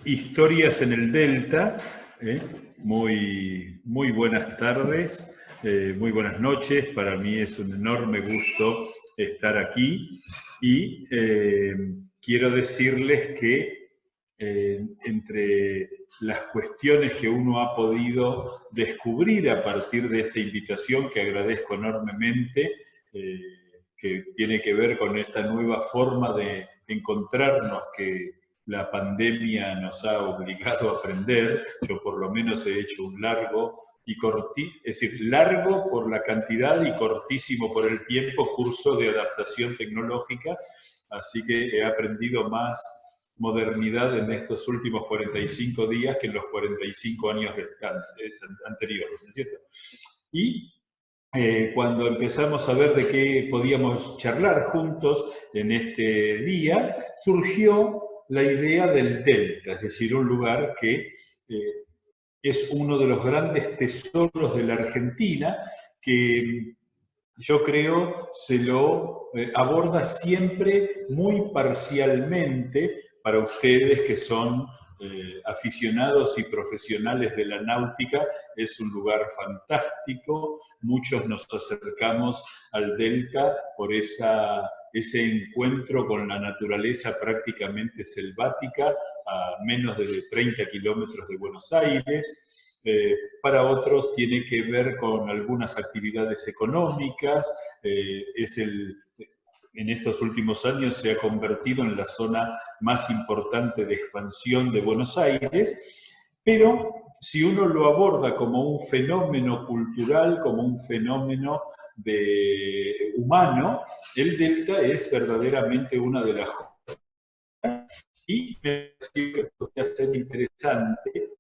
Historias en el Delta. Muy buenas tardes, muy buenas noches. Para mí es un enorme gusto estar aquí y quiero decirles que entre las cuestiones que uno ha podido descubrir a partir de esta invitación, que agradezco enormemente, que tiene que ver con esta nueva forma de encontrarnos que la pandemia nos ha obligado a aprender. Yo por lo menos he hecho un largo y es decir, largo por la cantidad y cortísimo por el tiempo curso de adaptación tecnológica, así que he aprendido más modernidad en estos últimos 45 días que en los 45 años anteriores, ¿no es cierto? Y cuando empezamos a ver de qué podíamos charlar juntos en este día, surgió la idea del Delta, es decir, un lugar que es uno de los grandes tesoros de la Argentina, que yo creo se lo aborda siempre muy parcialmente para ustedes que son aficionados y profesionales de la náutica. Es un lugar fantástico. Muchos nos acercamos al Delta por ese encuentro con la naturaleza prácticamente selvática a menos de 30 kilómetros de Buenos Aires. Para otros tiene que ver con algunas actividades económicas. En estos últimos años se ha convertido en la zona más importante de expansión de Buenos Aires, pero si uno lo aborda como un fenómeno cultural, como un fenómeno humano, el Delta es verdaderamente una de las cosas. Y me pareció que podría ser interesante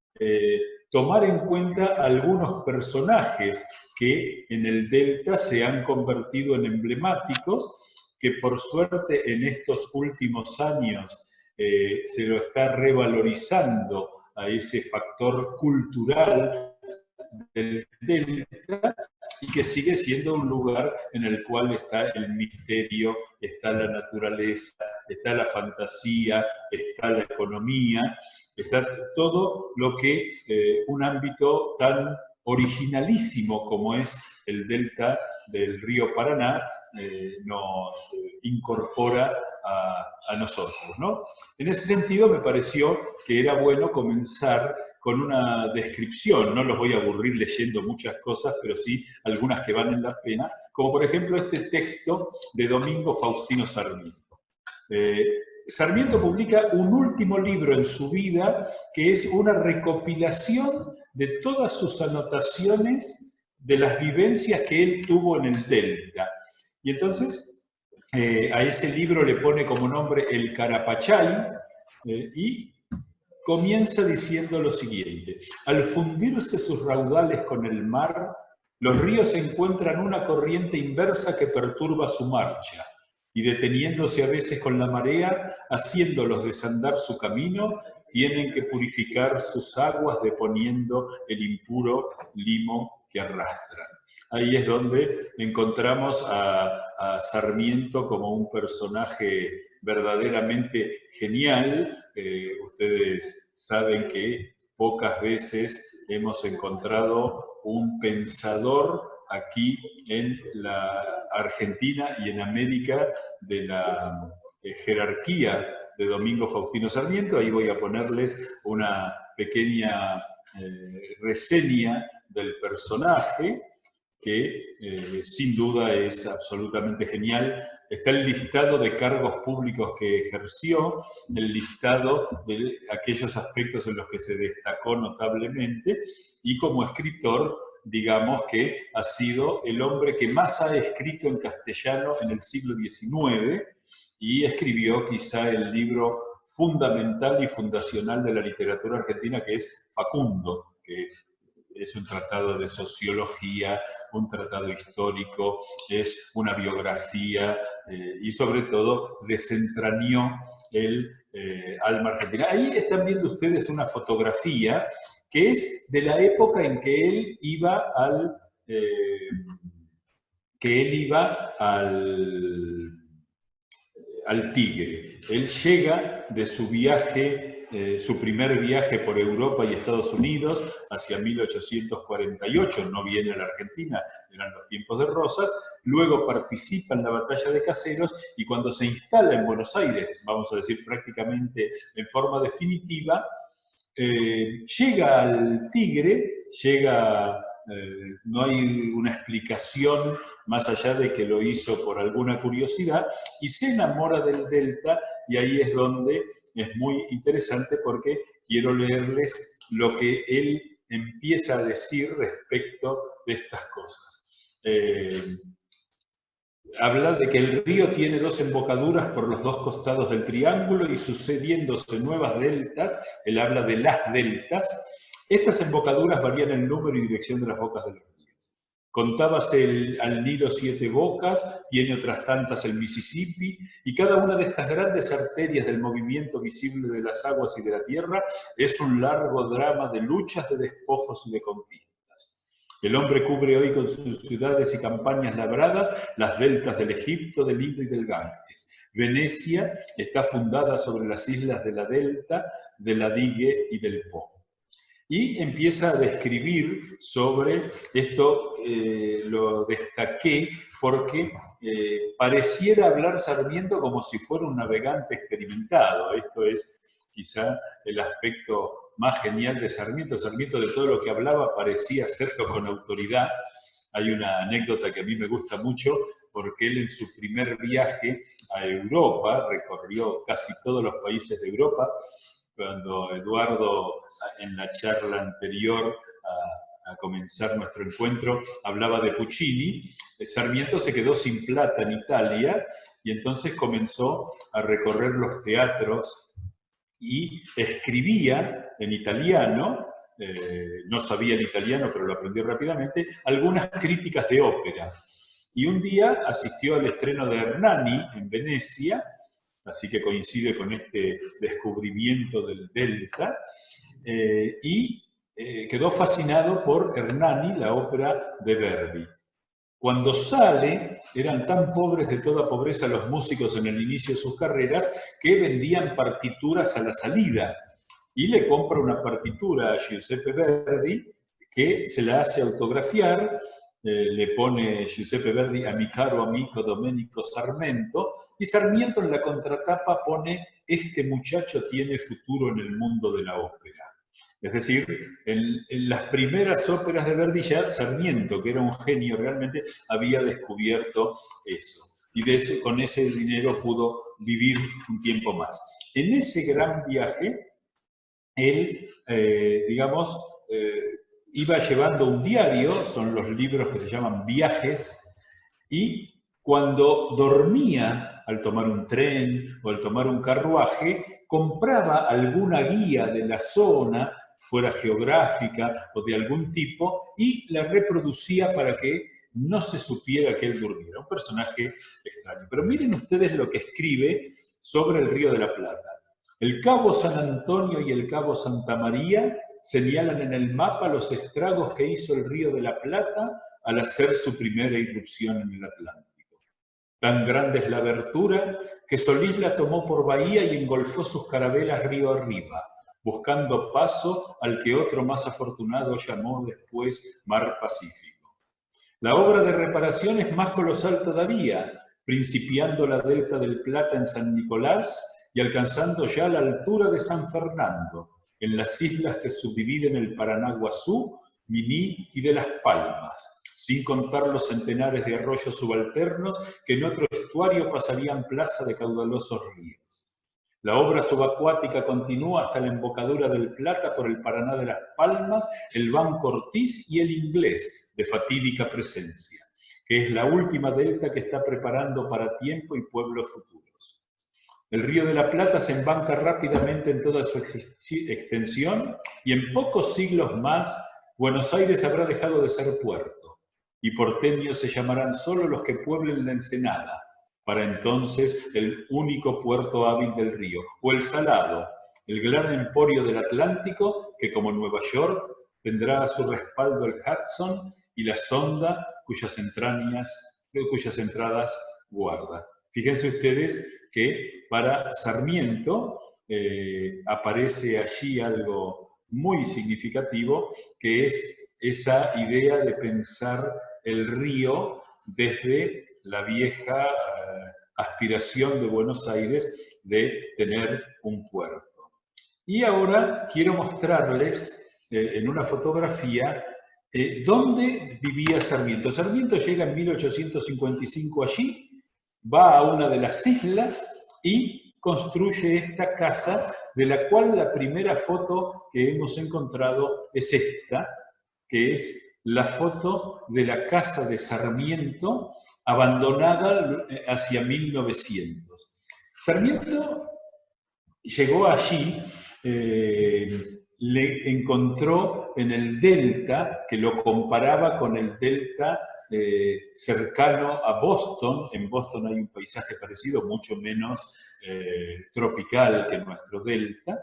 tomar en cuenta algunos personajes que en el Delta se han convertido en emblemáticos, que por suerte en estos últimos años se lo está revalorizando a ese factor cultural del Delta, y que sigue siendo un lugar en el cual está el misterio, está la naturaleza, está la fantasía, está la economía, está todo lo que un ámbito tan originalísimo como es el delta del río Paraná nos incorpora a nosotros, ¿no? En ese sentido me pareció que era bueno comenzar con una descripción. No los voy a aburrir leyendo muchas cosas, pero sí algunas que valen la pena, como por ejemplo este texto de Domingo Faustino Sarmiento. Sarmiento publica un último libro en su vida, que es una recopilación de todas sus anotaciones de las vivencias que él tuvo en el Delta. Y entonces a ese libro le pone como nombre El Carapachay, y comienza diciendo lo siguiente: al fundirse sus raudales con el mar, los ríos encuentran una corriente inversa que perturba su marcha, y deteniéndose a veces con la marea, haciéndolos desandar su camino, tienen que purificar sus aguas deponiendo el impuro limo que arrastran. Ahí es donde encontramos a Sarmiento como un personaje verdaderamente genial. Ustedes saben que pocas veces hemos encontrado un pensador aquí en la Argentina y en América de la jerarquía de Domingo Faustino Sarmiento. Ahí voy a ponerles una pequeña reseña del personaje, que sin duda es absolutamente genial. Está el listado de cargos públicos que ejerció, el listado de aquellos aspectos en los que se destacó notablemente, y como escritor, digamos que ha sido el hombre que más ha escrito en castellano en el siglo XIX, y escribió quizá el libro fundamental y fundacional de la literatura argentina, que es Facundo, que es un tratado de sociología, un tratado histórico, es una biografía, y sobre todo desentrañó el alma argentina. Ahí están viendo ustedes una fotografía que es de la época en que él iba al Tigre. Él llega de su viaje su primer viaje por Europa y Estados Unidos hacia 1848, no viene a la Argentina, eran los tiempos de Rosas, luego participa en la batalla de Caseros y cuando se instala en Buenos Aires, vamos a decir prácticamente en forma definitiva, llega al Tigre, no hay una explicación más allá de que lo hizo por alguna curiosidad, y se enamora del Delta, y ahí es donde es muy interesante porque quiero leerles lo que él empieza a decir respecto de estas cosas. Habla de que el río tiene dos embocaduras por los dos costados del triángulo y sucediéndose nuevas deltas, él habla de las deltas. Estas embocaduras varían en número y dirección de las bocas de los ríos. Contábase al Nilo 7 bocas, tiene otras tantas el Mississippi, y cada una de estas grandes arterias del movimiento visible de las aguas y de la tierra es un largo drama de luchas, de despojos y de conquistas. El hombre cubre hoy con sus ciudades y campañas labradas las deltas del Egipto, del Indo y del Ganges. Venecia está fundada sobre las islas de la delta, de la Digue y del Po. Y empieza a describir sobre esto, lo destaqué porque pareciera hablar Sarmiento como si fuera un navegante experimentado. Esto es quizá el aspecto más genial de Sarmiento. Sarmiento, de todo lo que hablaba, parecía hacerlo con autoridad. Hay una anécdota que a mí me gusta mucho, porque él en su primer viaje a Europa, recorrió casi todos los países de Europa, cuando Eduardo, en la charla anterior a comenzar nuestro encuentro, hablaba de Puccini, Sarmiento se quedó sin plata en Italia y entonces comenzó a recorrer los teatros y escribía en italiano, no sabía el italiano pero lo aprendió rápidamente, algunas críticas de ópera. Y un día asistió al estreno de Hernani en Venecia, así que coincide con este descubrimiento del Delta, y quedó fascinado por Hernani, la ópera de Verdi. Cuando sale, eran tan pobres de toda pobreza los músicos en el inicio de sus carreras que vendían partituras a la salida. Y le compra una partitura a Giuseppe Verdi que se la hace autografiar, le pone Giuseppe Verdi a mi caro amigo Domenico Sarmento, y Sarmiento en la contratapa pone: este muchacho tiene futuro en el mundo de la ópera. Es decir, en las primeras óperas de Verdi ya Sarmiento, que era un genio realmente, había descubierto eso. Y con ese dinero pudo vivir un tiempo más. En ese gran viaje, él, iba llevando un diario, son los libros que se llaman viajes, y cuando dormía, al tomar un tren o al tomar un carruaje, compraba alguna guía de la zona, fuera geográfica o de algún tipo, y la reproducía para que no se supiera que él durmiera. Un personaje extraño. Pero miren ustedes lo que escribe sobre el Río de la Plata. El Cabo San Antonio y el Cabo Santa María señalan en el mapa los estragos que hizo el Río de la Plata al hacer su primera irrupción en el Atlántico. Tan grande es la abertura que Solís la tomó por bahía y engolfó sus carabelas río arriba, buscando paso al que otro más afortunado llamó después Mar Pacífico. La obra de reparación es más colosal todavía, principiando la delta del Plata en San Nicolás y alcanzando ya la altura de San Fernando, en las islas que subdividen el Paranaguazú, Miní y de Las Palmas, sin contar los centenares de arroyos subalternos que en otro estuario pasarían plaza de caudalosos ríos. La obra subacuática continúa hasta la embocadura del Plata por el Paraná de Las Palmas, el Banco Ortiz y el Inglés, de fatídica presencia, que es la última delta que está preparando para tiempo y pueblos futuros. El Río de la Plata se embanca rápidamente en toda su extensión y en pocos siglos más Buenos Aires habrá dejado de ser puerto y porteños se llamarán solo los que pueblen la Ensenada, para entonces el único puerto hábil del río, o el Salado, el gran emporio del Atlántico que como Nueva York tendrá a su respaldo el Hudson y la Sonda cuyas entradas guarda. Fíjense ustedes que para Sarmiento aparece allí algo muy significativo, que es esa idea de pensar el río desde la vieja aspiración de Buenos Aires de tener un puerto. Y ahora quiero mostrarles en una fotografía dónde vivía Sarmiento. Sarmiento llega en 1855 allí, va a una de las islas y construye esta casa, de la cual la primera foto que hemos encontrado es esta, que es la foto de la casa de Sarmiento, abandonada hacia 1900. Sarmiento llegó allí, le encontró en el delta, que lo comparaba con el delta cercano a Boston. En Boston hay un paisaje parecido, mucho menos tropical que nuestro delta,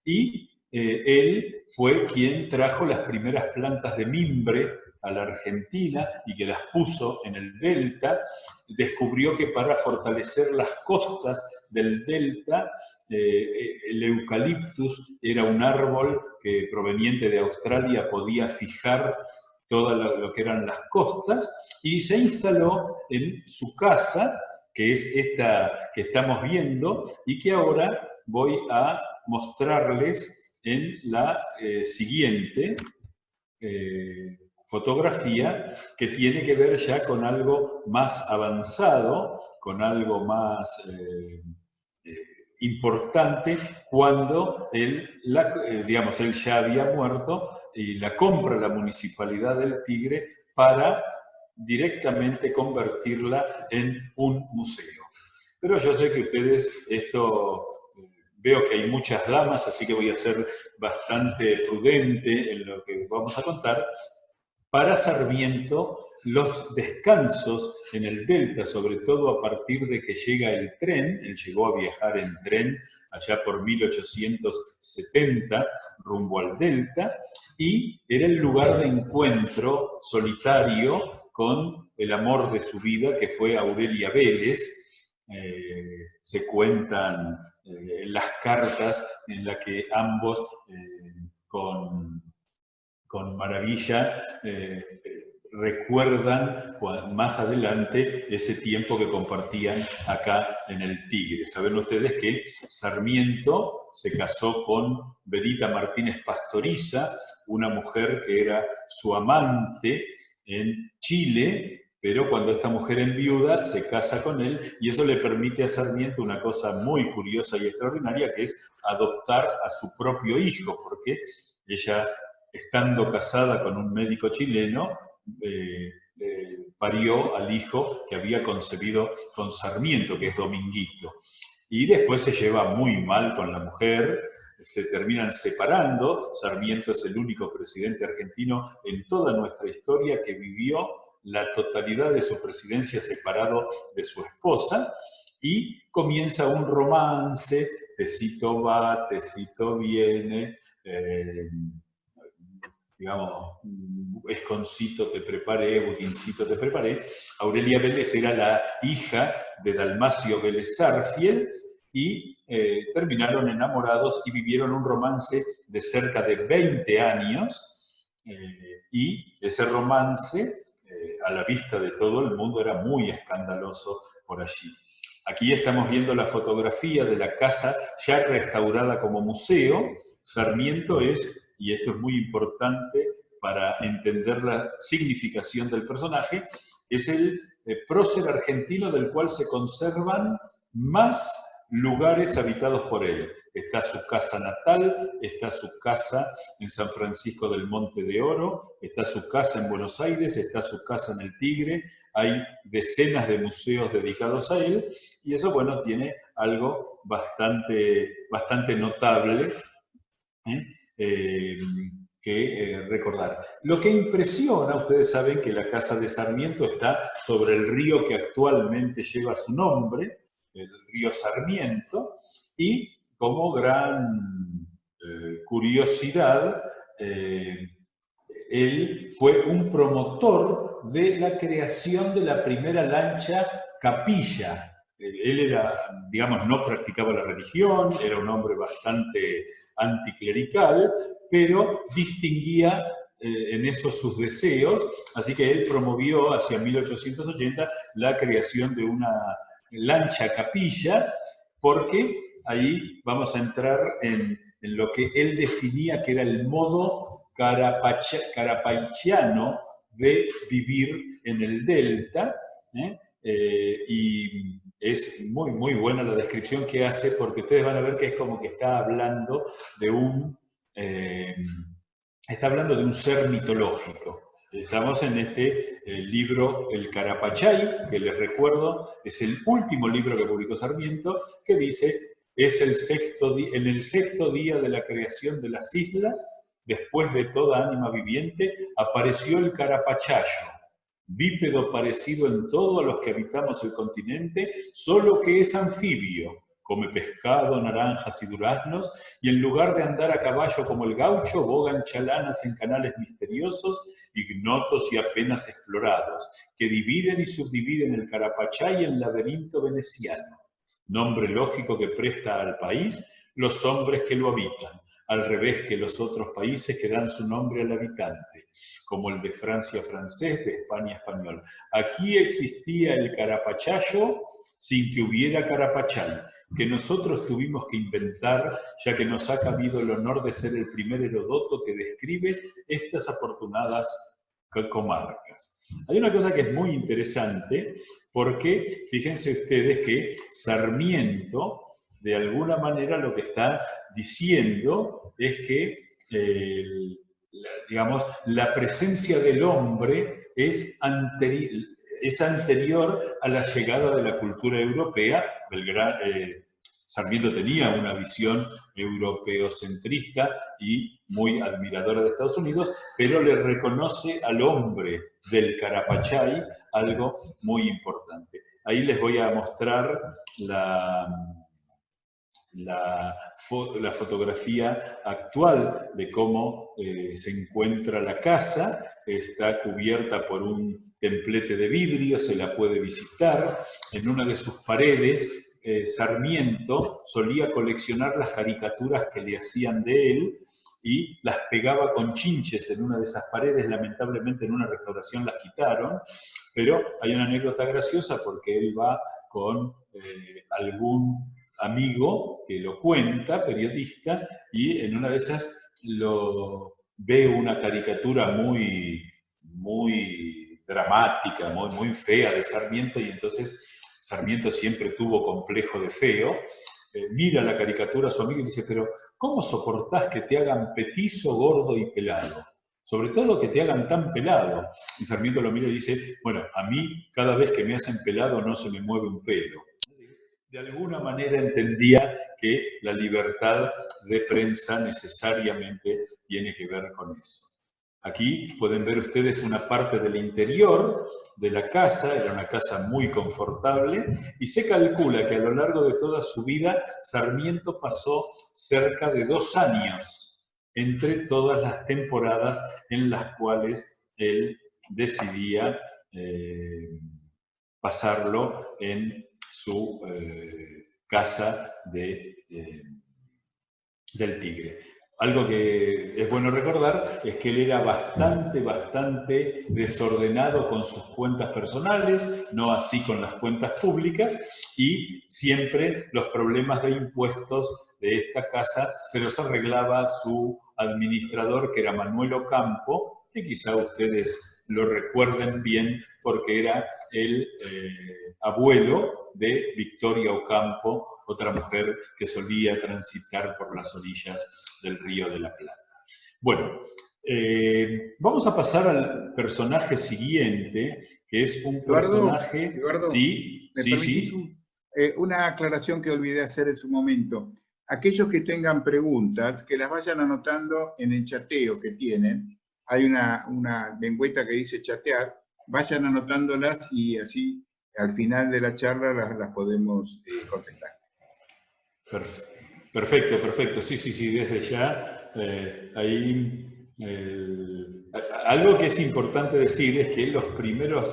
y él fue quien trajo las primeras plantas de mimbre a la Argentina y que las puso en el delta. Descubrió que para fortalecer las costas del delta, el eucaliptus era un árbol que proveniente de Australia podía fijar todo lo que eran las costas, y se instaló en su casa, que es esta que estamos viendo y que ahora voy a mostrarles en la siguiente fotografía, que tiene que ver ya con algo más avanzado, con algo más importante, cuando él ya había muerto y la compra la Municipalidad del Tigre para directamente convertirla en un museo. Pero yo sé que ustedes veo que hay muchas damas, así que voy a ser bastante prudente en lo que vamos a contar. Para Sarmiento, los descansos en el delta, sobre todo a partir de que llega el tren, él llegó a viajar en tren allá por 1870 rumbo al delta, y era el lugar de encuentro solitario con el amor de su vida, que fue Aurelia Vélez. Se cuentan las cartas en las que ambos con maravilla recuerdan más adelante ese tiempo que compartían acá en el Tigre. Saben ustedes que Sarmiento se casó con Benita Martínez Pastoriza, una mujer que era su amante en Chile, pero cuando esta mujer enviuda se casa con él, y eso le permite a Sarmiento una cosa muy curiosa y extraordinaria, que es adoptar a su propio hijo, porque ella, estando casada con un médico chileno, parió al hijo que había concebido con Sarmiento, que es Dominguito. Y después se lleva muy mal con la mujer, se terminan separando. Sarmiento es el único presidente argentino en toda nuestra historia que vivió la totalidad de su presidencia separado de su esposa, y comienza un romance, tecito va, tecito viene, digamos, esconcito te preparé, budincito te preparé. Aurelia Vélez era la hija de Dalmacio Vélez Sarsfield, y terminaron enamorados y vivieron un romance de cerca de 20 años, y ese romance, a la vista de todo el mundo, era muy escandaloso por allí. Aquí estamos viendo la fotografía de la casa ya restaurada como museo. Sarmiento es, y esto es muy importante para entender la significación del personaje, es el prócer argentino del cual se conservan más lugares habitados por él. Está su casa natal, está su casa en San Francisco del Monte de Oro, está su casa en Buenos Aires, está su casa en el Tigre. Hay decenas de museos dedicados a él, y eso, bueno, tiene algo bastante notable que recordar. Lo que impresiona, ustedes saben que la casa de Sarmiento está sobre el río que actualmente lleva su nombre, el río Sarmiento, y como gran curiosidad, él fue un promotor de la creación de la primera lancha capilla. él era, digamos, no practicaba la religión, era un hombre bastante anticlerical, pero distinguía en esos sus deseos, así que él promovió hacia 1880 la creación de una lancha capilla, porque ahí vamos a entrar en lo que él definía que era el modo carapaichiano de vivir en el delta, ¿eh? Y es muy, muy buena la descripción que hace, porque ustedes van a ver que es como que está hablando de un ser mitológico. Estamos en este libro, El Carapachay, que les recuerdo, es el último libro que publicó Sarmiento, que dice, en el sexto día de la creación de las islas, después de toda ánima viviente, apareció el Carapachayo, bípedo parecido en todo a los que habitamos el continente, solo que es anfibio, come pescado, naranjas y duraznos, y en lugar de andar a caballo como el gaucho, bogan chalanas en canales misteriosos, ignotos y apenas explorados, que dividen y subdividen el Carapachay en laberinto veneciano, nombre lógico que presta al país los hombres que lo habitan, al revés que los otros países que dan su nombre al habitante, como el de Francia francés, de España español. Aquí existía el Carapachayo sin que hubiera Carapachay, que nosotros tuvimos que inventar, ya que nos ha cabido el honor de ser el primer Herodoto que describe estas afortunadas comarcas. Hay una cosa que es muy interesante, porque fíjense ustedes que Sarmiento, de alguna manera, lo que está diciendo es que, digamos, la presencia del hombre es anterior a la llegada de la cultura europea. Sarmiento tenía una visión europeocentrista y muy admiradora de Estados Unidos, pero le reconoce al hombre del Carapachay algo muy importante. Ahí les voy a mostrar la fotografía actual de cómo se encuentra la casa. Está cubierta por un templete de vidrio, se la puede visitar. En una de sus paredes, Sarmiento solía coleccionar las caricaturas que le hacían de él y las pegaba con chinches en una de esas paredes. Lamentablemente en una restauración las quitaron, pero hay una anécdota graciosa porque él va con algún amigo que lo cuenta, periodista, y en una de esas ve una caricatura muy, muy dramática, muy, muy fea de Sarmiento, y entonces Sarmiento siempre tuvo complejo de feo, mira la caricatura a su amigo y dice, pero ¿cómo soportás que te hagan petizo, gordo y pelado? Sobre todo que te hagan tan pelado. Y Sarmiento lo mira y dice, bueno, a mí cada vez que me hacen pelado no se me mueve un pelo. De alguna manera entendía que la libertad de prensa necesariamente tiene que ver con eso. Aquí pueden ver ustedes una parte del interior de la casa, era una casa muy confortable, y se calcula que a lo largo de toda su vida Sarmiento pasó cerca de 2 años entre todas las temporadas en las cuales él decidía pasarlo en su casa del Tigre. Algo que es bueno recordar es que él era bastante desordenado con sus cuentas personales, no así con las cuentas públicas, y siempre los problemas de impuestos de esta casa se los arreglaba su administrador, que era Manuel Ocampo, que quizá ustedes lo recuerden bien porque era el abuelo de Victoria Ocampo, otra mujer que solía transitar por las orillas del Río de la Plata. Bueno, vamos a pasar al personaje siguiente, que es un personaje... Eduardo, sí, ¿me sí, permitís sí. una aclaración que olvidé hacer en su momento? Aquellos que tengan preguntas, que las vayan anotando en el chateo que tienen. Hay una lengüeta que dice chatear, vayan anotándolas y así al final de la charla las podemos contestar. Perfecto. Sí, desde ya. Algo que es importante decir es que los primeros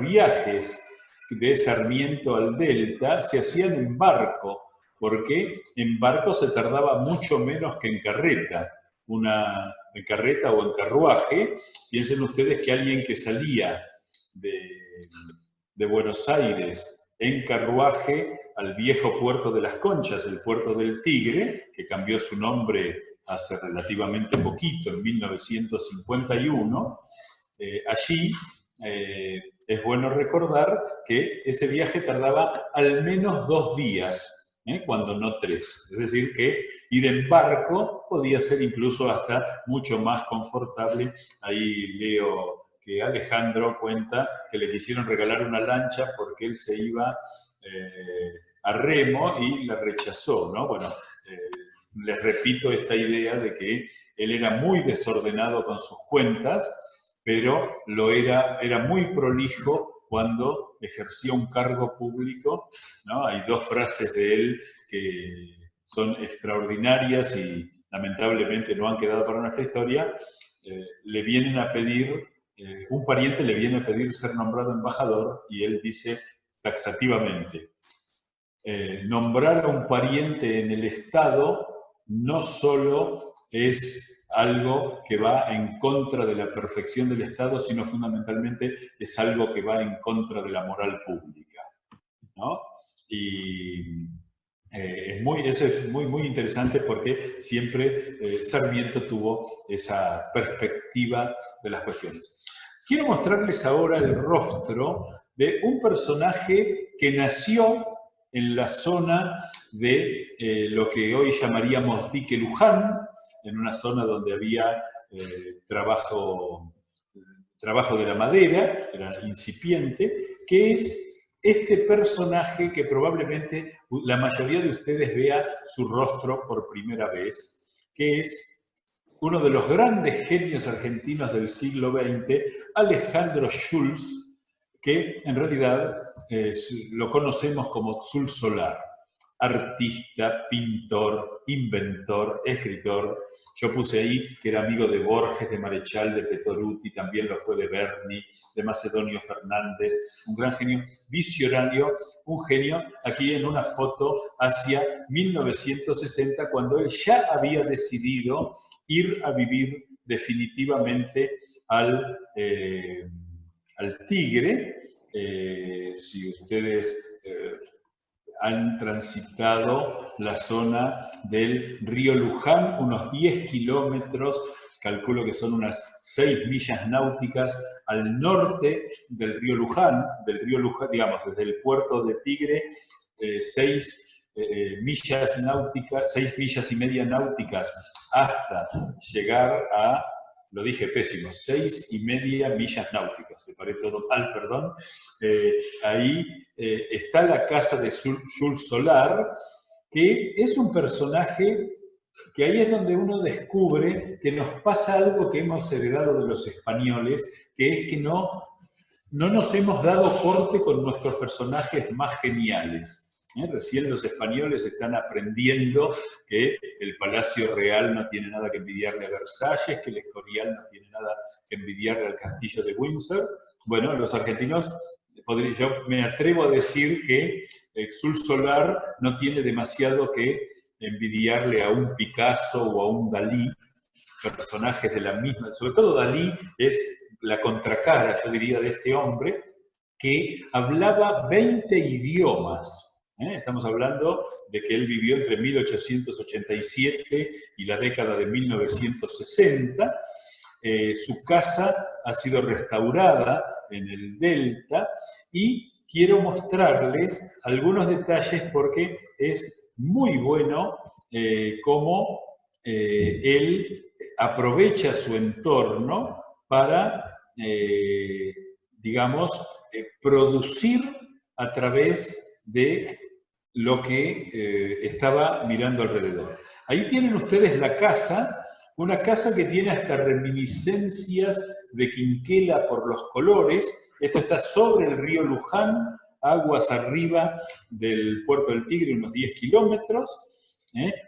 viajes de Sarmiento al delta se hacían en barco, porque en barco se tardaba mucho menos que en carreta. En carreta o en carruaje. Piensen ustedes que alguien que salía de Buenos Aires en carruaje al viejo puerto de Las Conchas, el puerto del Tigre, que cambió su nombre hace relativamente poquito, en 1951, allí es bueno recordar que ese viaje tardaba al menos 2 días, cuando no 3. Es decir, que ir en barco podía ser incluso hasta mucho más confortable. Ahí leo que Alejandro cuenta que le quisieron regalar una lancha porque él se iba a remo y la rechazó, ¿no? Bueno, les repito esta idea de que él era muy desordenado con sus cuentas, pero era muy prolijo cuando ejercía un cargo público, ¿no? Hay 2 frases de él que son extraordinarias y lamentablemente no han quedado para nuestra historia. Le vienen a pedir, un pariente le viene a pedir ser nombrado embajador y él dice taxativamente: nombrar a un pariente en el Estado no solo es algo que va en contra de la perfección del Estado, sino fundamentalmente es algo que va en contra de la moral pública, ¿no? Y eso es muy interesante porque siempre Sarmiento tuvo esa perspectiva de las cuestiones. Quiero mostrarles ahora el rostro de un personaje que nació en la zona de lo que hoy llamaríamos Dique Luján, en una zona donde había trabajo de la madera, era incipiente, que es este personaje que probablemente la mayoría de ustedes vea su rostro por primera vez, que es uno de los grandes genios argentinos del siglo XX, Alejandro Schulz, que en realidad lo conocemos como Sul Solar, artista, pintor, inventor, escritor. Yo puse ahí que era amigo de Borges, de Marechal, de Petoruti, también lo fue de Berni, de Macedonio Fernández, un gran genio, visionario, un genio, aquí en una foto hacia 1960, cuando él ya había decidido ir a vivir definitivamente al Tigre. Si ustedes han transitado la zona del río Luján, unos 10 kilómetros, calculo que son unas 6 millas náuticas al norte del río Luján, digamos, desde el puerto de Tigre, 6 millas náuticas, 6 millas y media náuticas hasta llegar a, lo dije pésimo, 6,5 millas náuticas, se paré todo mal, perdón. Ahí está la casa de Jules Solar, que es un personaje que ahí es donde uno descubre que nos pasa algo que hemos heredado de los españoles, que es que no nos hemos dado corte con nuestros personajes más geniales. Recién los españoles están aprendiendo que el Palacio Real no tiene nada que envidiarle a Versalles, que el Escorial no tiene nada que envidiarle al Castillo de Windsor. Bueno, los argentinos, yo me atrevo a decir que Sul Solar no tiene demasiado que envidiarle a un Picasso o a un Dalí, personajes de la misma, sobre todo Dalí es la contracara, yo diría, de este hombre, que hablaba 20 idiomas. Estamos hablando de que él vivió entre 1887 y la década de 1960. Su casa ha sido restaurada en el Delta y quiero mostrarles algunos detalles porque es muy bueno cómo él aprovecha su entorno para, digamos, producir a través de lo que estaba mirando alrededor. Ahí tienen ustedes la casa, una casa que tiene hasta reminiscencias de Quinquela por los colores. Esto está sobre el río Luján, aguas arriba del puerto del Tigre, unos 10 kilómetros.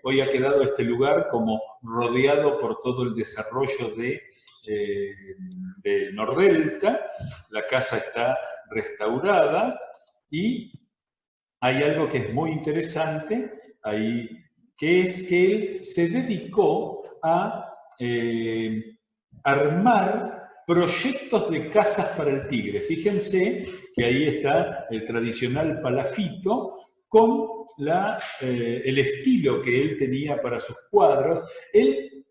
Hoy ha quedado este lugar como rodeado por todo el desarrollo de Nordelta. La casa está restaurada Y hay algo que es muy interesante ahí, que es que él se dedicó a armar proyectos de casas para el tigre. Fíjense que ahí está el tradicional palafito con el estilo que él tenía para sus cuadros. Él,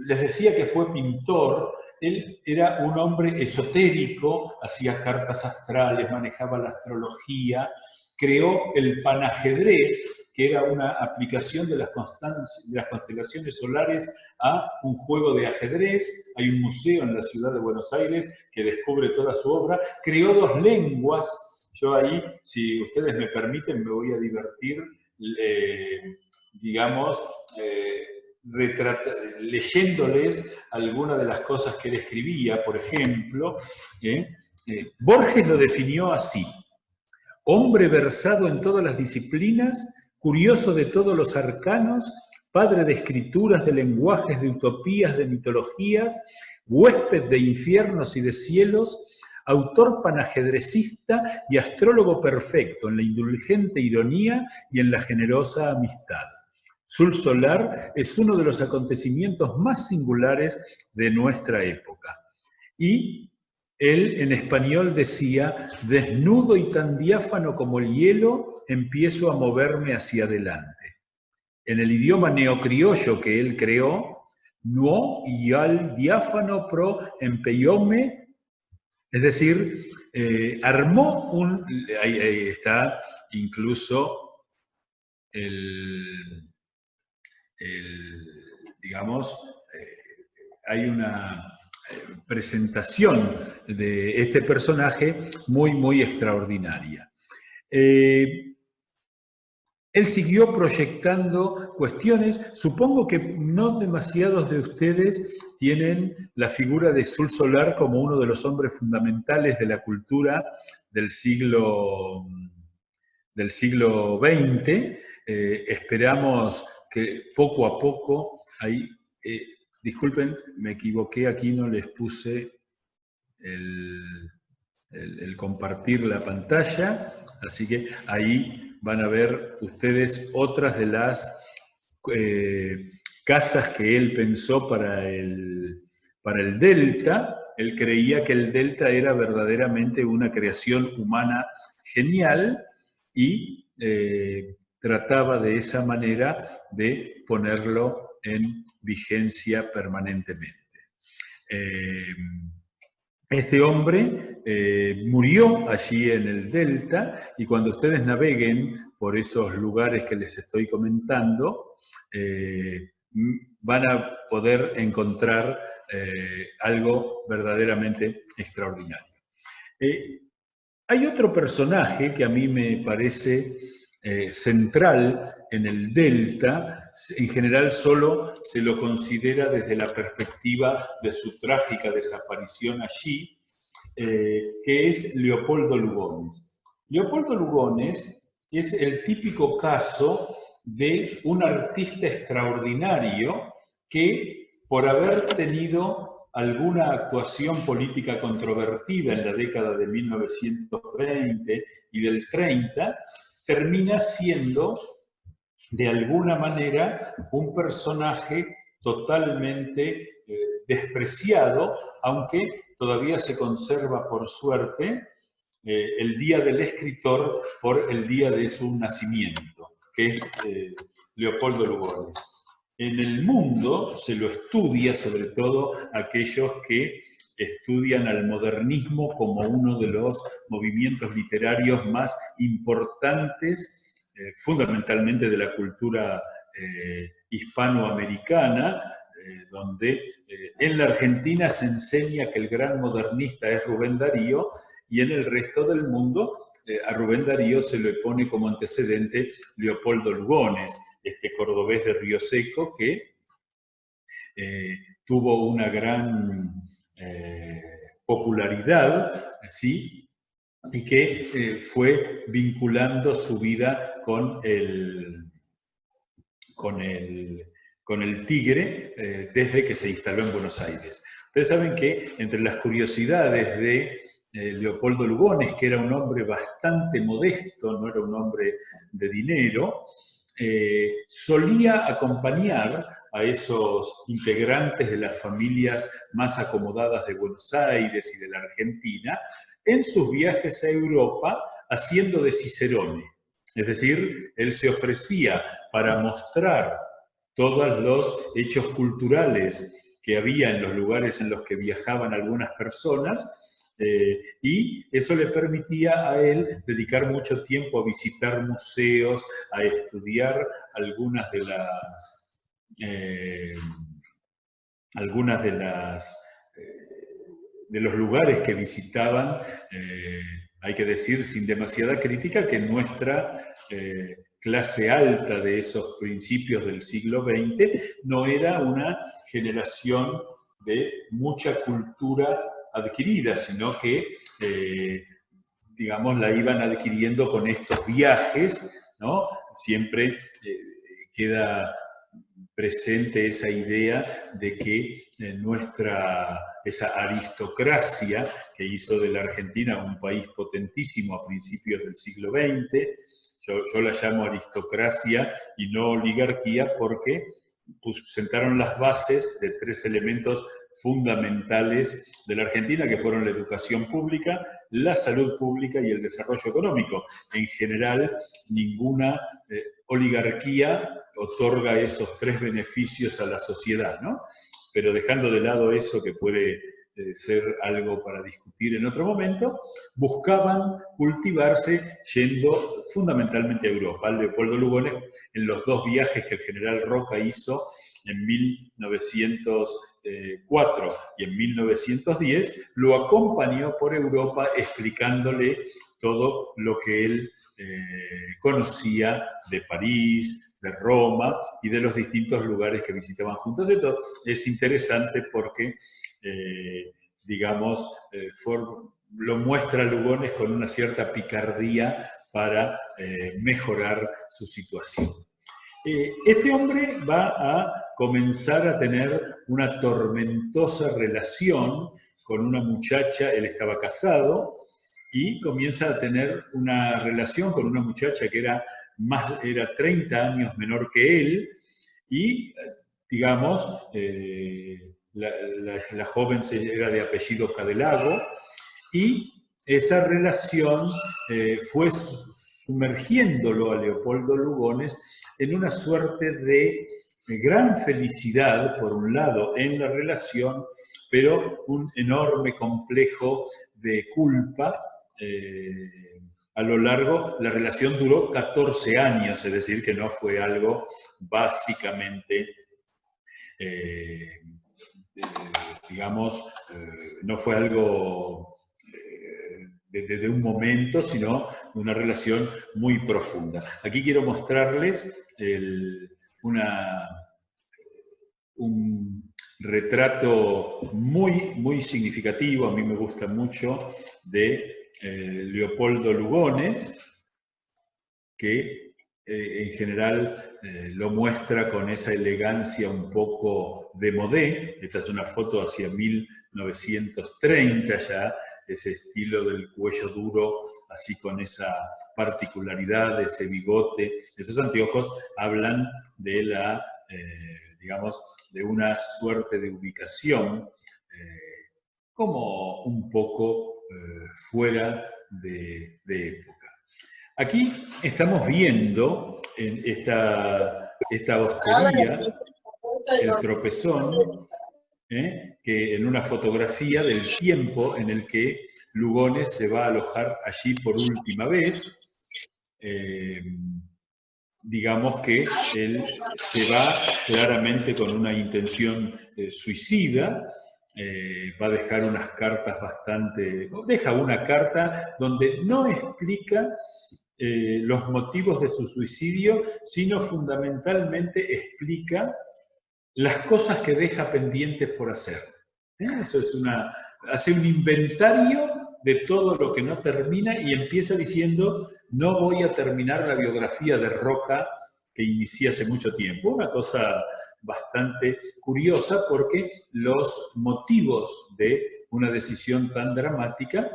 les decía que fue pintor. Él era un hombre esotérico, hacía cartas astrales, manejaba la astrología, creó el panajedrez, que era una aplicación de las constelaciones solares a un juego de ajedrez. Hay un museo en la ciudad de Buenos Aires que descubre toda su obra. Creó 2 lenguas. Yo ahí, si ustedes me permiten, me voy a divertir, digamos, leyéndoles algunas de las cosas que él escribía. Por ejemplo, Borges lo definió así: hombre versado en todas las disciplinas, curioso de todos los arcanos, padre de escrituras, de lenguajes, de utopías, de mitologías, huésped de infiernos y de cielos, autor panajedrecista y astrólogo perfecto en la indulgente ironía y en la generosa amistad. Sul solar es uno de los acontecimientos más singulares de nuestra época. Y él en español decía: desnudo y tan diáfano como el hielo, empiezo a moverme hacia adelante. En el idioma neocriollo que él creó, no y al diáfano pro empeiome, es decir, armó ahí está incluso digamos, hay una presentación de este personaje muy extraordinaria. Él siguió proyectando cuestiones. Supongo que no demasiados de ustedes tienen la figura de Sul Solar como uno de los hombres fundamentales de la cultura del siglo XX. Esperamos que poco a poco, ahí, disculpen, me equivoqué, aquí no les puse el compartir la pantalla, así que ahí van a ver ustedes otras de las casas que él pensó para el Delta. Él creía que el Delta era verdaderamente una creación humana genial y trataba de esa manera de ponerlo en vigencia permanentemente. Este hombre murió allí en el Delta, y cuando ustedes naveguen por esos lugares que les estoy comentando, van a poder encontrar algo verdaderamente extraordinario. Hay otro personaje que a mí me parece central en el Delta. En general solo se lo considera desde la perspectiva de su trágica desaparición allí, que es Leopoldo Lugones. Leopoldo Lugones es el típico caso de un artista extraordinario que, por haber tenido alguna actuación política controvertida en la década de 1920 y del 30, termina siendo, de alguna manera, un personaje totalmente despreciado, aunque todavía se conserva, por suerte, el día del escritor por el día de su nacimiento, que es Leopoldo Lugones. En el mundo se lo estudia, sobre todo aquellos que estudian al modernismo como uno de los movimientos literarios más importantes, fundamentalmente de la cultura hispanoamericana, donde en la Argentina se enseña que el gran modernista es Rubén Darío, y en el resto del mundo a Rubén Darío se le pone como antecedente Leopoldo Lugones, este cordobés de Río Seco que tuvo una gran popularidad, ¿sí? Y que fue vinculando su vida con el Tigre desde que se instaló en Buenos Aires. Ustedes saben que entre las curiosidades de Leopoldo Lugones, que era un hombre bastante modesto, no era un hombre de dinero, solía acompañar a esos integrantes de las familias más acomodadas de Buenos Aires y de la Argentina en sus viajes a Europa haciendo de cicerone. Es decir, él se ofrecía para mostrar todos los hechos culturales que había en los lugares en los que viajaban algunas personas, y eso le permitía a él dedicar mucho tiempo a visitar museos, a estudiar algunas de las de los lugares que visitaban. Hay que decir sin demasiada crítica que nuestra clase alta de esos principios del siglo XX no era una generación de mucha cultura adquirida, sino que, digamos, la iban adquiriendo con estos viajes, ¿no? Siempre queda presente esa idea de que esa aristocracia que hizo de la Argentina un país potentísimo a principios del siglo XX, yo la llamo aristocracia y no oligarquía porque sentaron las bases de 3 elementos fundamentales de la Argentina, que fueron la educación pública, la salud pública y el desarrollo económico. En general, ninguna oligarquía otorga esos 3 beneficios a la sociedad, ¿no? Pero dejando de lado eso, que puede ser algo para discutir en otro momento, buscaban cultivarse yendo fundamentalmente a Europa. Leopoldo Lugones, en los 2 viajes que el general Roca hizo en 1904 y en 1910, lo acompañó por Europa explicándole todo lo que él conocía de París, de Roma y de los distintos lugares que visitaban juntos. Esto es interesante porque, digamos, lo muestra Lugones con una cierta picardía para mejorar su situación. Este hombre va a comenzar a tener una tormentosa relación con una muchacha. Él estaba casado, y comienza a tener una relación con una muchacha que era 30 años menor que él, y, digamos, la joven era de apellido Cadelago, y esa relación fue sumergiéndolo a Leopoldo Lugones en una suerte de gran felicidad, por un lado, en la relación, pero un enorme complejo de culpa. A lo largo, la relación duró 14 años, es decir, que no fue algo básicamente, digamos, no fue algo de un momento, sino una relación muy profunda. Aquí quiero mostrarles un retrato muy, muy significativo, a mí me gusta mucho, de Leopoldo Lugones, que en general lo muestra con esa elegancia un poco démodé. Esta es una foto hacia 1930 ya, ese estilo del cuello duro, así con esa particularidad, de ese bigote. Esos anteojos hablan de digamos, de una suerte de ubicación como un poco fuera de época. Aquí estamos viendo en esta hostería El Tropezón, que en una fotografía del tiempo en el que Lugones se va a alojar allí por última vez. Digamos que él se va claramente con una intención suicida. Va a dejar unas cartas deja una carta donde no explica los motivos de su suicidio, sino fundamentalmente explica las cosas que deja pendientes por hacer. Eso es hace un inventario de todo lo que no termina y empieza diciendo: no voy a terminar la biografía de Roca que inicié hace mucho tiempo. Una cosa bastante curiosa, porque los motivos de una decisión tan dramática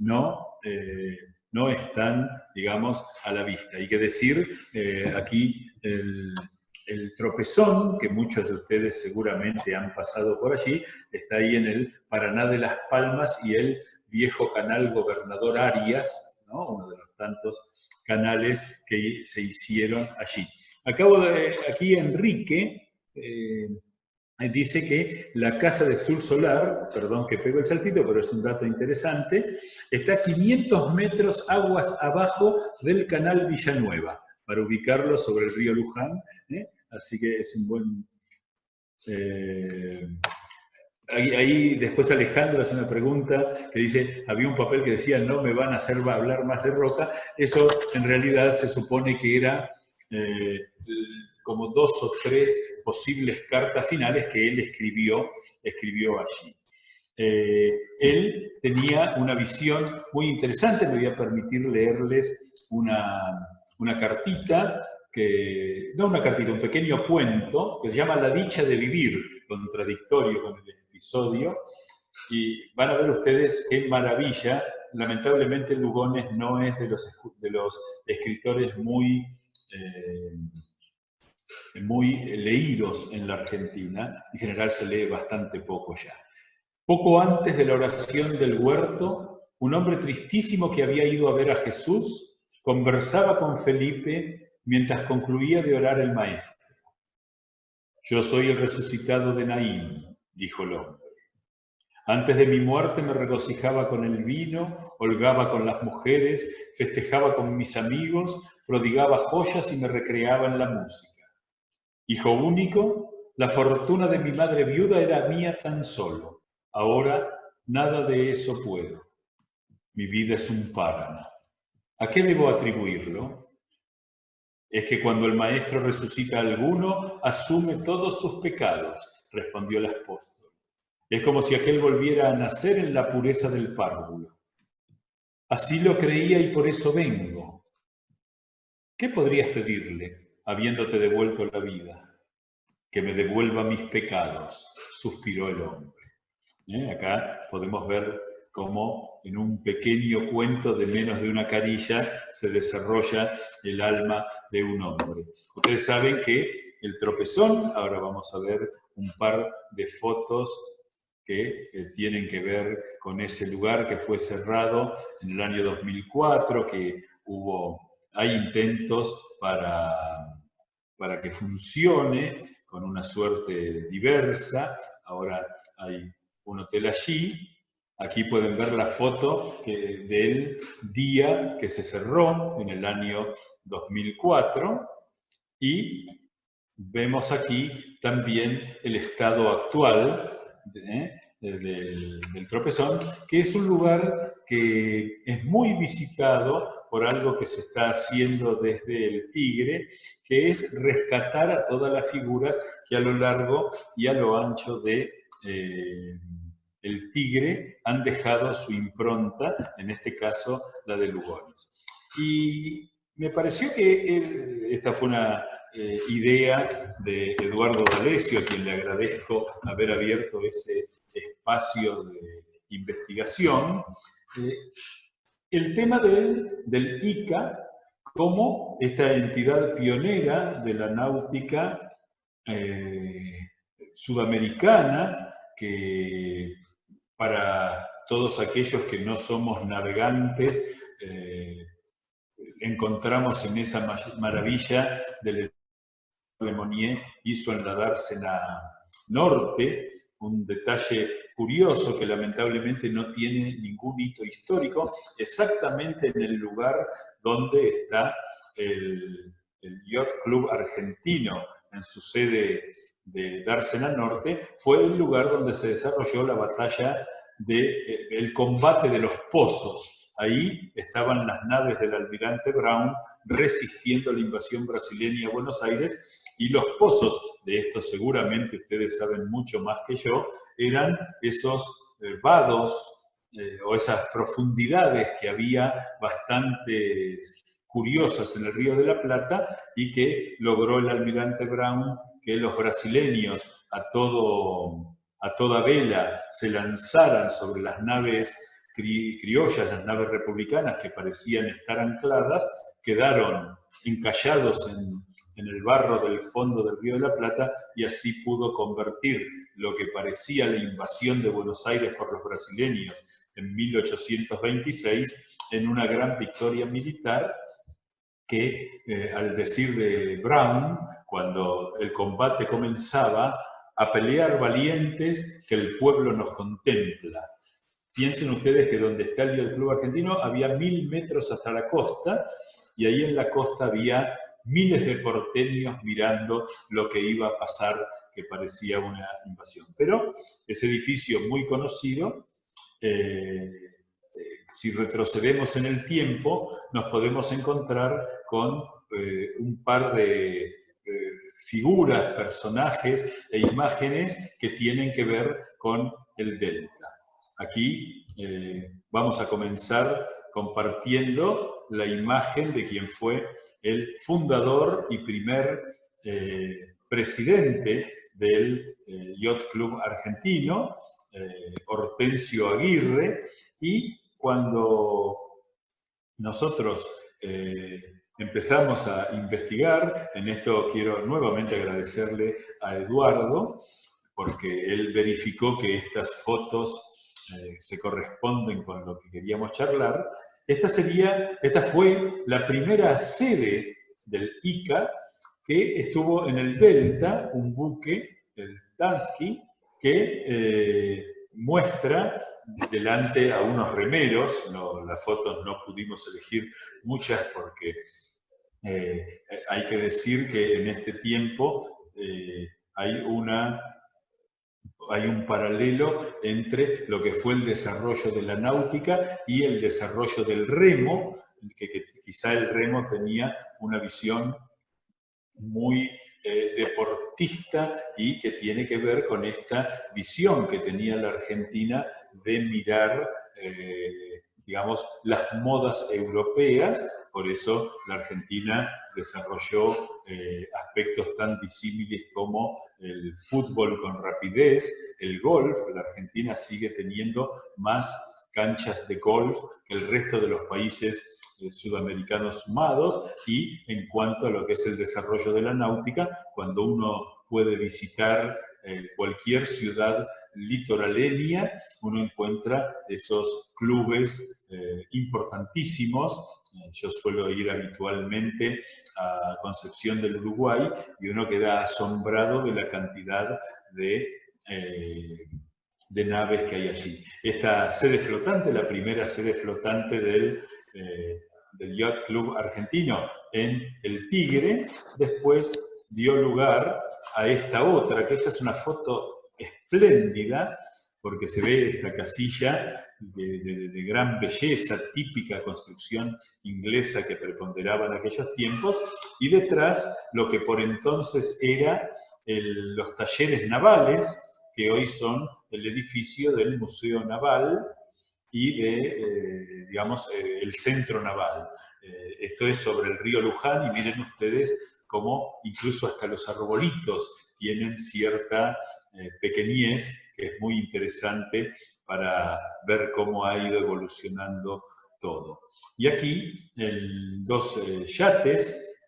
no están, digamos, a la vista. Hay que decir, aquí el tropezón, que muchos de ustedes seguramente han pasado por allí, está ahí en el Paraná de Las Palmas y el viejo canal Gobernador Arias, ¿no? Uno de los tantos canales que se hicieron allí. Aquí Enrique dice que la casa de Sur Solar, perdón que pego el saltito, pero es un dato interesante, está a 500 metros aguas abajo del canal Villanueva, para ubicarlo sobre el río Luján, ¿eh? Así que es un buen... Ahí después Alejandro hace una pregunta que dice, había un papel que decía, no me van a hacer hablar más de Roca. Eso en realidad se supone que era como 2 o 3 posibles cartas finales que él escribió allí. Él tenía una visión muy interesante, me voy a permitir leerles una cartita, un pequeño cuento que se llama La dicha de vivir, contradictorio con el episodio, y van a ver ustedes qué maravilla. Lamentablemente Lugones no es de los escritores muy leídos en la Argentina. En general se lee bastante poco ya. Poco antes de la oración del huerto, un hombre tristísimo que había ido a ver a Jesús conversaba con Felipe mientras concluía de orar el maestro. Yo soy el resucitado de Naín, dijo el hombre. Antes de mi muerte me regocijaba con el vino, holgaba con las mujeres, festejaba con mis amigos, prodigaba joyas y me recreaba en la música. Hijo único, la fortuna de mi madre viuda era mía tan solo. Ahora nada de eso puedo. Mi vida es un páramo. ¿A qué debo atribuirlo? Es que cuando el maestro resucita a alguno, asume todos sus pecados, respondió el apóstol. Es como si aquel volviera a nacer en la pureza del párvulo. Así lo creía y por eso vengo. ¿Qué podrías pedirle, habiéndote devuelto la vida? Que me devuelva mis pecados, suspiró el hombre. Acá podemos ver cómo en un pequeño cuento de menos de una carilla se desarrolla el alma de un hombre. Ustedes saben que el tropezón, ahora vamos a ver un par de fotos que tienen que ver con ese lugar que fue cerrado en el año 2004, que hay intentos para que funcione con una suerte diversa. Ahora hay un hotel allí. Aquí pueden ver la foto del día que se cerró en el año 2004 y vemos aquí también el estado actual del tropezón, que es un lugar que es muy visitado por algo que se está haciendo desde el Tigre, que es rescatar a todas las figuras que a lo largo y a lo ancho de el Tigre han dejado su impronta, en este caso la de Lugones. Y me pareció que esta fue una idea de Eduardo D'Alessio, a quien le agradezco haber abierto ese espacio de investigación, el tema del ICA como esta entidad pionera de la náutica sudamericana, que para todos aquellos que no somos navegantes, encontramos en esa maravilla del Lemonnier hizo en la Dársena Norte, un detalle curioso que lamentablemente no tiene ningún hito histórico, exactamente en el lugar donde está el Yacht Club Argentino, en su sede de Dársena Norte, fue el lugar donde se desarrolló la batalla el combate de los pozos. Ahí estaban las naves del almirante Brown resistiendo la invasión brasileña a Buenos Aires, y los pozos, de esto seguramente ustedes saben mucho más que yo, eran esos vados o esas profundidades que había bastante curiosas en el Río de la Plata y que logró el almirante Brown que los brasileños a toda vela se lanzaran sobre las naves criollas, las naves republicanas que parecían estar ancladas, quedaron encallados en el barro del fondo del Río de la Plata, y así pudo convertir lo que parecía la invasión de Buenos Aires por los brasileños en 1826 en una gran victoria militar que, al decir de Brown, cuando el combate comenzaba, a pelear valientes que el pueblo nos contempla. Piensen ustedes que donde está el Club Argentino había 1000 metros hasta la costa, y ahí en la costa había miles de porteños mirando lo que iba a pasar, que parecía una invasión. Pero ese edificio muy conocido, si retrocedemos en el tiempo, nos podemos encontrar con un par de figuras, personajes e imágenes que tienen que ver con el Delta. Aquí vamos a comenzar compartiendo la imagen de quien fue el fundador y primer presidente del Yacht Club Argentino, Hortensio Aguirre, y cuando nosotros empezamos a investigar, en esto quiero nuevamente agradecerle a Eduardo, porque él verificó que estas fotos se corresponden con lo que queríamos charlar. Esta fue la primera sede del ICA que estuvo en el Delta, un buque, el Dansky, que muestra delante a unos remeros. Las fotos no pudimos elegir muchas porque hay que decir que en este tiempo hay un paralelo entre lo que fue el desarrollo de la náutica y el desarrollo del remo, que quizá el remo tenía una visión muy deportista y que tiene que ver con esta visión que tenía la Argentina de mirar, digamos, las modas europeas. Por eso la Argentina desarrolló aspectos tan disímiles como el fútbol con rapidez, el golf. La Argentina sigue teniendo más canchas de golf que el resto de los países sudamericanos sumados. Y en cuanto a lo que es el desarrollo de la náutica, cuando uno puede visitar cualquier ciudad litoraleña, uno encuentra esos clubes importantísimos. Yo suelo ir habitualmente a Concepción del Uruguay y uno queda asombrado de la cantidad de naves que hay allí. Esta sede flotante, la primera sede flotante del Yacht Club Argentino en el Tigre, después dio lugar a esta otra, que esta es una foto espléndida, porque se ve esta casilla de gran belleza, típica construcción inglesa que preponderaba en aquellos tiempos, y detrás lo que por entonces era los talleres navales, que hoy son el edificio del Museo Naval y digamos, el centro naval. Esto es sobre el río Luján, y miren ustedes cómo incluso hasta los arbolitos tienen cierta pequeñez, que es muy interesante para ver cómo ha ido evolucionando todo. Y aquí dos yates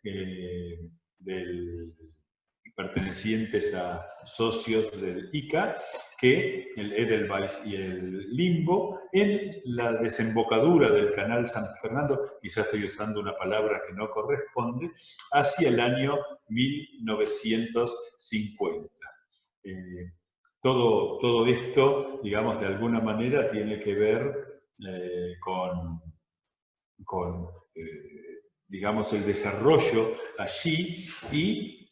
pertenecientes a socios del ICA, que el Edelweiss y el Limbo, en la desembocadura del canal San Fernando, quizás estoy usando una palabra que no corresponde, hacia el año 1950. Todo esto, digamos, de alguna manera tiene que ver con digamos, el desarrollo allí, y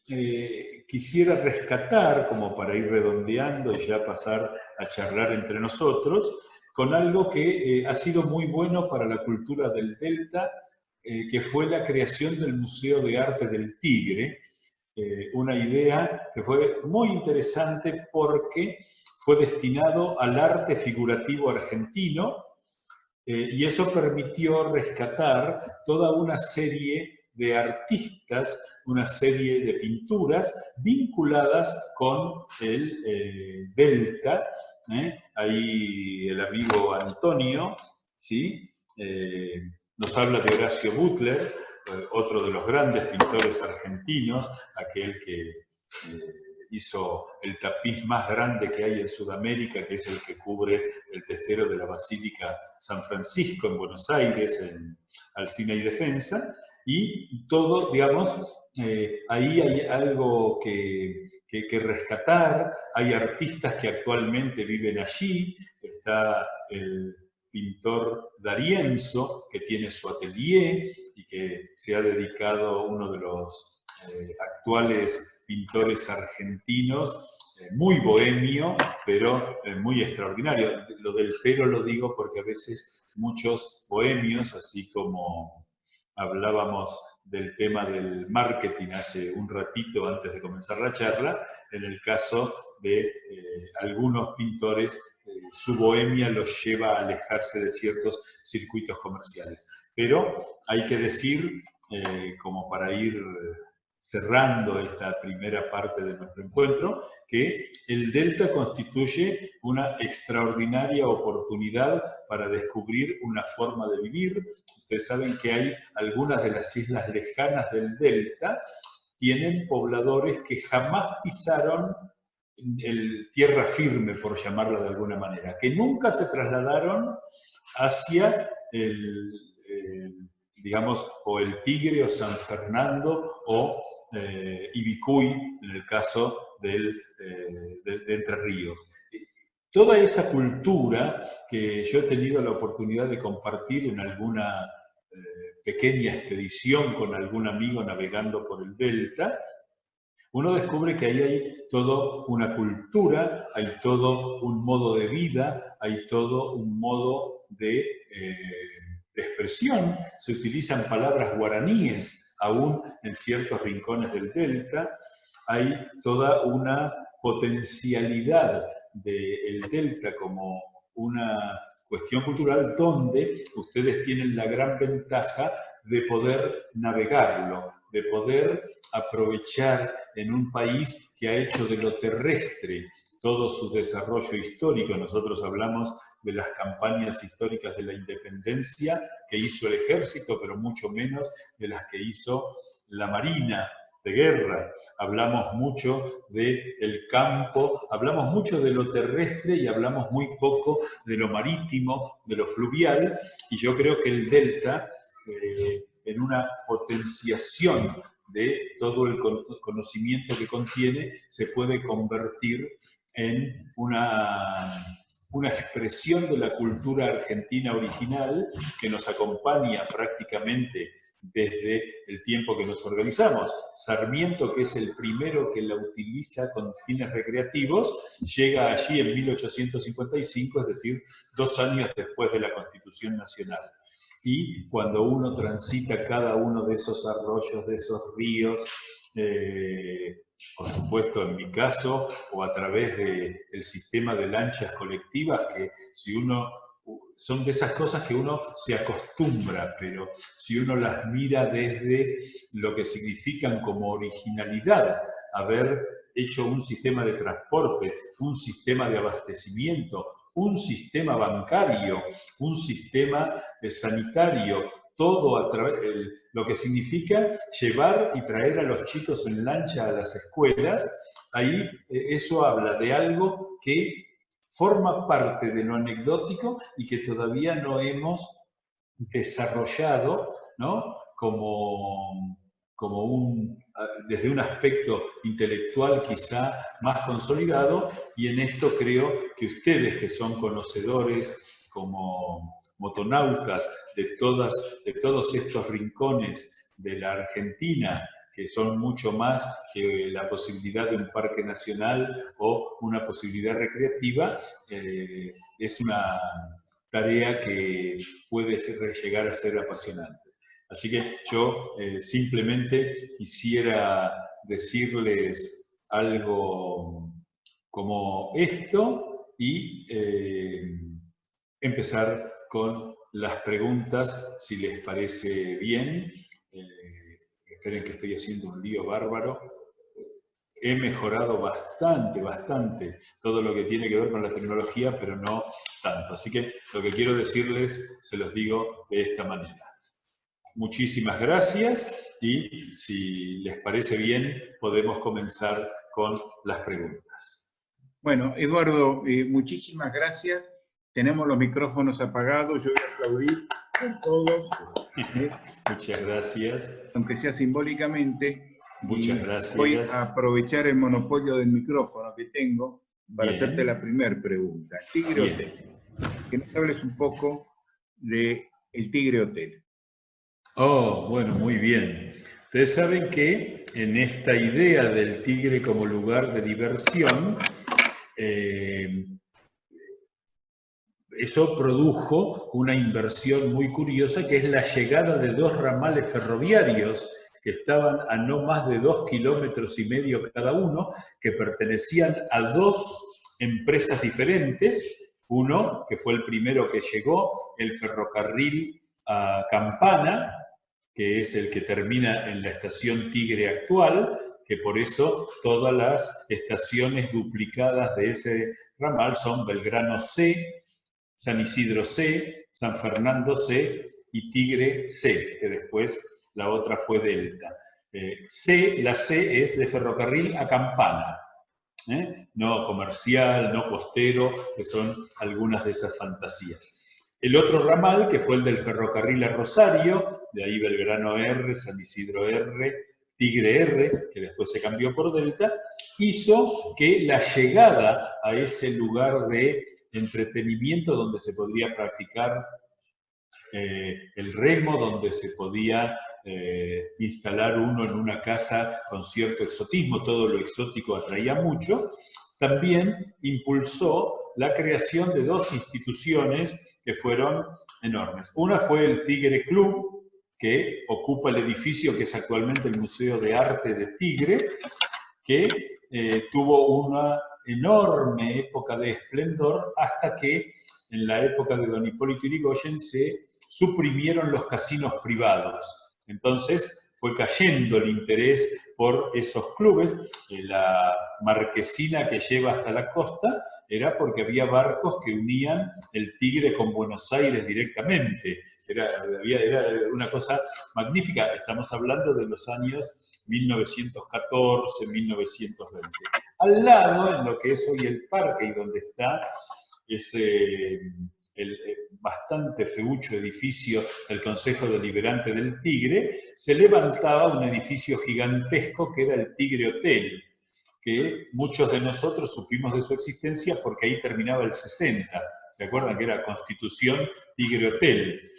quisiera rescatar, como para ir redondeando y ya pasar a charlar entre nosotros, con algo que ha sido muy bueno para la cultura del Delta, que fue la creación del Museo de Arte del Tigre, una idea que fue muy interesante porque fue destinado al arte figurativo argentino, y eso permitió rescatar toda una serie de artistas, una serie de pinturas vinculadas con el Delta, Ahí el amigo Antonio, ¿sí? Nos habla de Horacio Butler, otro de los grandes pintores argentinos, aquel que hizo el tapiz más grande que hay en Sudamérica, que es el que cubre el testero de la Basílica San Francisco en Buenos Aires, en Alsina y Defensa, y todo, digamos, ahí hay algo que rescatar, hay artistas que actualmente viven allí, está el pintor D'Arienzo, que tiene su atelier y que se ha dedicado, uno de los actuales pintores argentinos, muy bohemio, pero muy extraordinario. Lo del pero lo digo porque a veces muchos bohemios, así como hablábamos del tema del marketing hace un ratito antes de comenzar la charla, en el caso de algunos pintores, su bohemia los lleva a alejarse de ciertos circuitos comerciales. Pero hay que decir, como para ir cerrando esta primera parte de nuestro encuentro, que el Delta constituye una extraordinaria oportunidad para descubrir una forma de vivir. Ustedes saben que hay algunas de las islas lejanas del Delta, tienen pobladores que jamás pisaron tierra firme, por llamarla de alguna manera, que nunca se trasladaron hacia digamos, o el Tigre o San Fernando o Ibicuy, en el caso de Entre Ríos. Toda esa cultura que yo he tenido la oportunidad de compartir en alguna pequeña expedición con algún amigo navegando por el Delta, uno descubre que ahí hay toda una cultura, hay todo un modo de vida, hay todo un modo de expresión. Se utilizan palabras guaraníes aún en ciertos rincones del Delta. Hay toda una potencialidad del Delta como una cuestión cultural donde ustedes tienen la gran ventaja de poder navegarlo, de poder aprovechar en un país que ha hecho de lo terrestre todo su desarrollo histórico. Nosotros hablamos de las campañas históricas de la independencia que hizo el ejército, pero mucho menos de las que hizo la marina de guerra. Hablamos mucho del campo, hablamos mucho de lo terrestre y hablamos muy poco de lo marítimo, de lo fluvial, y yo creo que el Delta, en una potenciación de todo el conocimiento que contiene, se puede convertir en una expresión de la cultura argentina original que nos acompaña prácticamente desde el tiempo que nos organizamos. Sarmiento, que es el primero que la utiliza con fines recreativos, llega allí en 1855, es decir, 2 años después de la Constitución Nacional. Y cuando uno transita cada uno de esos arroyos, de esos ríos, por supuesto en mi caso, o a través del sistema de lanchas colectivas, que si uno, son de esas cosas que uno se acostumbra, pero si uno las mira desde lo que significan como originalidad, haber hecho un sistema de transporte, un sistema de abastecimiento, un sistema bancario, un sistema sanitario, todo a través, lo que significa llevar y traer a los chicos en lancha a las escuelas. Ahí eso habla de algo que forma parte de lo anecdótico y que todavía no hemos desarrollado, ¿no? Desde un aspecto intelectual quizá más consolidado, y en esto creo que ustedes, que son conocedores como motonautas de todos estos rincones de la Argentina, que son mucho más que la posibilidad de un parque nacional o una posibilidad recreativa, es una tarea que puede llegar a ser apasionante. Así que yo simplemente quisiera decirles algo como esto y empezar con las preguntas, si les parece bien. Esperen que estoy haciendo un lío bárbaro. he mejorado bastante todo lo que tiene que ver con la tecnología, pero no tanto. Así que lo que quiero decirles, se los digo de esta manera. Muchísimas gracias y si les parece bien, podemos comenzar con las preguntas. Bueno, Eduardo, muchísimas gracias. Tenemos los micrófonos apagados, yo voy a aplaudir con todos. Muchas gracias. Aunque sea simbólicamente. Muchas gracias. Voy a aprovechar el monopolio del micrófono que tengo para hacerte la primera pregunta. Tigre Hotel. Que nos hables un poco del Tigre Hotel. Oh, bueno, muy bien. Ustedes saben que en esta idea del Tigre como lugar de diversión, eso produjo una inversión muy curiosa, que es la llegada de 2 ramales ferroviarios que estaban a no más de 2,5 kilómetros cada uno, que pertenecían a 2 empresas diferentes. Uno, que fue el primero que llegó, el ferrocarril a Campana, que es el que termina en la estación Tigre actual, que por eso todas las estaciones duplicadas de ese ramal son Belgrano C, San Isidro C, San Fernando C y Tigre C, que después la otra fue Delta. La C es de ferrocarril a Campana, no comercial, no costero, que son algunas de esas fantasías. El otro ramal, que fue el del ferrocarril a Rosario, de ahí Belgrano R, San Isidro R, Tigre R, que después se cambió por Delta, hizo que la llegada a ese lugar de entretenimiento donde se podría practicar el remo, donde se podía instalar uno en una casa con cierto exotismo, todo lo exótico atraía mucho, también impulsó la creación de 2 instituciones que fueron enormes. Una fue el Tigre Club, que ocupa el edificio que es actualmente el Museo de Arte de Tigre, que tuvo una enorme época de esplendor hasta que en la época de don Hipólito Yrigoyen se suprimieron los casinos privados. Entonces fue cayendo el interés por esos clubes. La marquesina que lleva hasta la costa era porque había barcos que unían el Tigre con Buenos Aires directamente. Era una cosa magnífica. Estamos hablando de los años 1914, 1920. Al lado, en lo que es hoy el parque y donde está ese el bastante feucho edificio del Consejo Deliberante del Tigre, se levantaba un edificio gigantesco que era el Tigre Hotel, que muchos de nosotros supimos de su existencia porque ahí terminaba el 60. ¿Se acuerdan que era Constitución Tigre Hotel?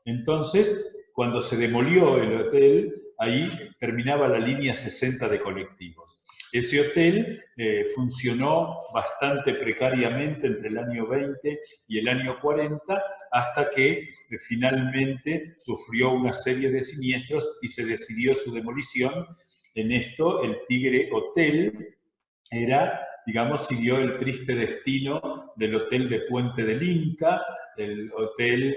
Entonces, cuando se demolió el hotel, ahí terminaba la línea 60 de colectivos. Ese hotel funcionó bastante precariamente entre el año 20 y el año 40, hasta que finalmente sufrió una serie de siniestros y se decidió su demolición. En esto, el Tigre Hotel era, digamos, siguió el triste destino del Hotel de Puente del Inca, el Hotel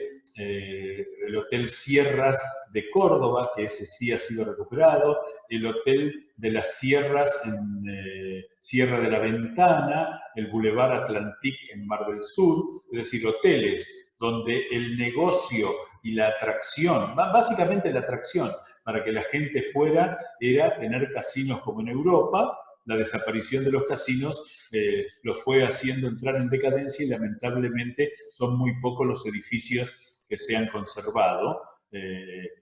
Sierras de Córdoba, que ese sí ha sido recuperado, el Hotel de las Sierras en Sierra de la Ventana, el Boulevard Atlantic en Mar del Sur, es decir, hoteles donde el negocio y la atracción, básicamente la atracción para que la gente fuera, era tener casinos como en Europa. La desaparición de los casinos los fue haciendo entrar en decadencia y lamentablemente son muy pocos los edificios que se han conservado.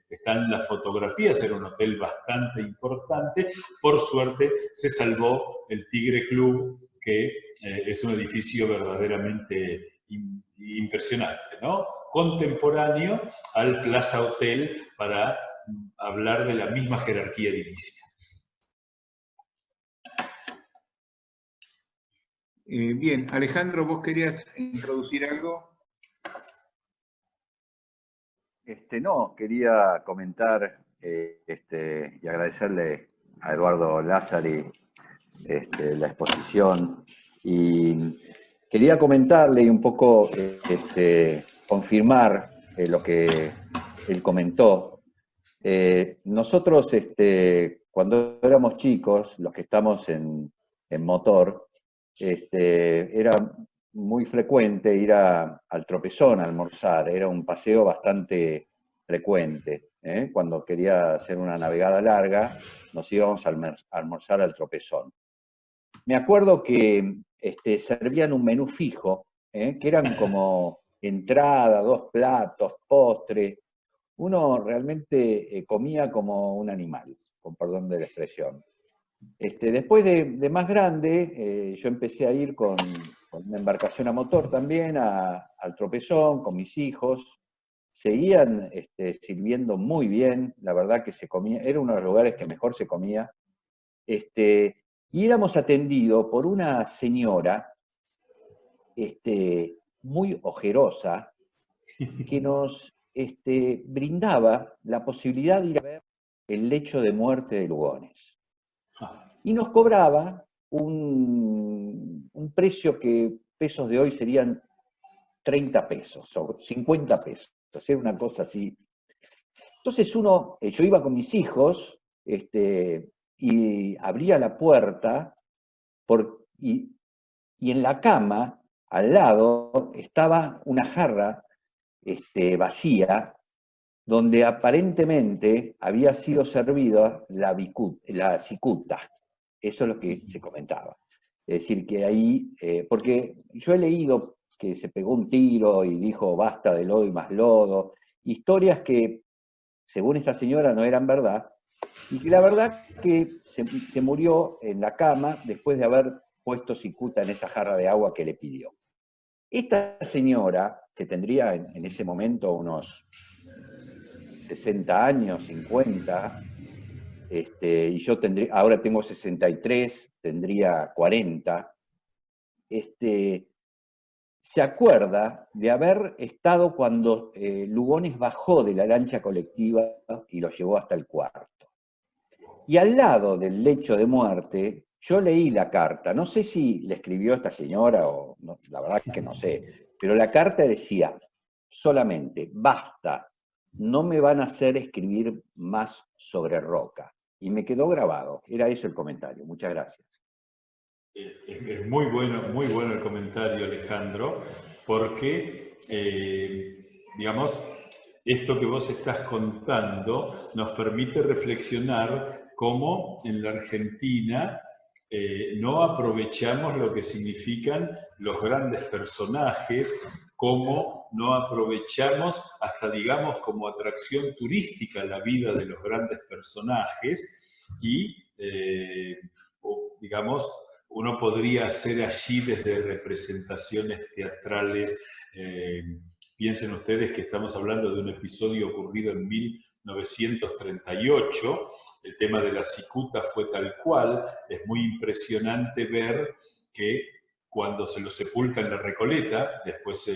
Están las fotografías, era un hotel bastante importante. Por suerte se salvó el Tigre Club, que es un edificio verdaderamente impresionante, ¿no? Contemporáneo al Plaza Hotel, para hablar de la misma jerarquía edilicia. Bien, Alejandro, ¿vos querías introducir algo? No, quería comentar y agradecerle a Eduardo Lázari la exposición, y quería comentarle y un poco confirmar lo que él comentó. Nosotros, cuando éramos chicos, los que estamos en motor, era muy frecuente ir al Tropezón a almorzar, era un paseo bastante frecuente. Cuando quería hacer una navegada larga, nos íbamos a almorzar al Tropezón. Me acuerdo que servían un menú fijo, que eran como entrada, 2 platos, postre. Uno realmente comía como un animal, con perdón de la expresión. Después de más grande, yo empecé a ir con una embarcación a motor también al Tropezón, con mis hijos. Seguían sirviendo muy bien, la verdad que se comía, era uno de los lugares que mejor se comía. Y éramos atendidos por una señora muy ojerosa que nos brindaba la posibilidad de ir a ver el lecho de muerte de Lugones. Y nos cobraba un precio que pesos de hoy serían 30 pesos o 50 pesos. Era una cosa así. Entonces yo iba con mis hijos y abría la puerta y en la cama, al lado, estaba una jarra vacía donde aparentemente había sido servida la cicuta. Eso es lo que se comentaba. Es decir, que ahí, porque yo he leído que se pegó un tiro y dijo basta de lodo y más lodo, historias que, según esta señora, no eran verdad, y que la verdad que se murió en la cama después de haber puesto cicuta en esa jarra de agua que le pidió. Esta señora, que tendría en ese momento unos 60 años, 50, y yo ahora tengo 63, tendría 40, se acuerda de haber estado cuando Lugones bajó de la lancha colectiva y lo llevó hasta el cuarto. Y al lado del lecho de muerte, yo leí la carta, no sé si le escribió esta señora o no, la verdad que no sé, pero la carta decía solamente, basta, no me van a hacer escribir más sobre Roca. Y me quedó grabado, era eso el comentario. Muchas gracias. Es muy bueno el comentario, Alejandro, porque, digamos, esto que vos estás contando nos permite reflexionar cómo en la Argentina no aprovechamos lo que significan los grandes personajes, cómo no aprovechamos hasta, digamos, como atracción turística la vida de los grandes personajes y, digamos, uno podría hacer allí desde representaciones teatrales. Piensen ustedes que estamos hablando de un episodio ocurrido en 1938. El tema de la cicuta fue tal cual. Es muy impresionante ver que cuando se lo sepulta en la Recoleta, después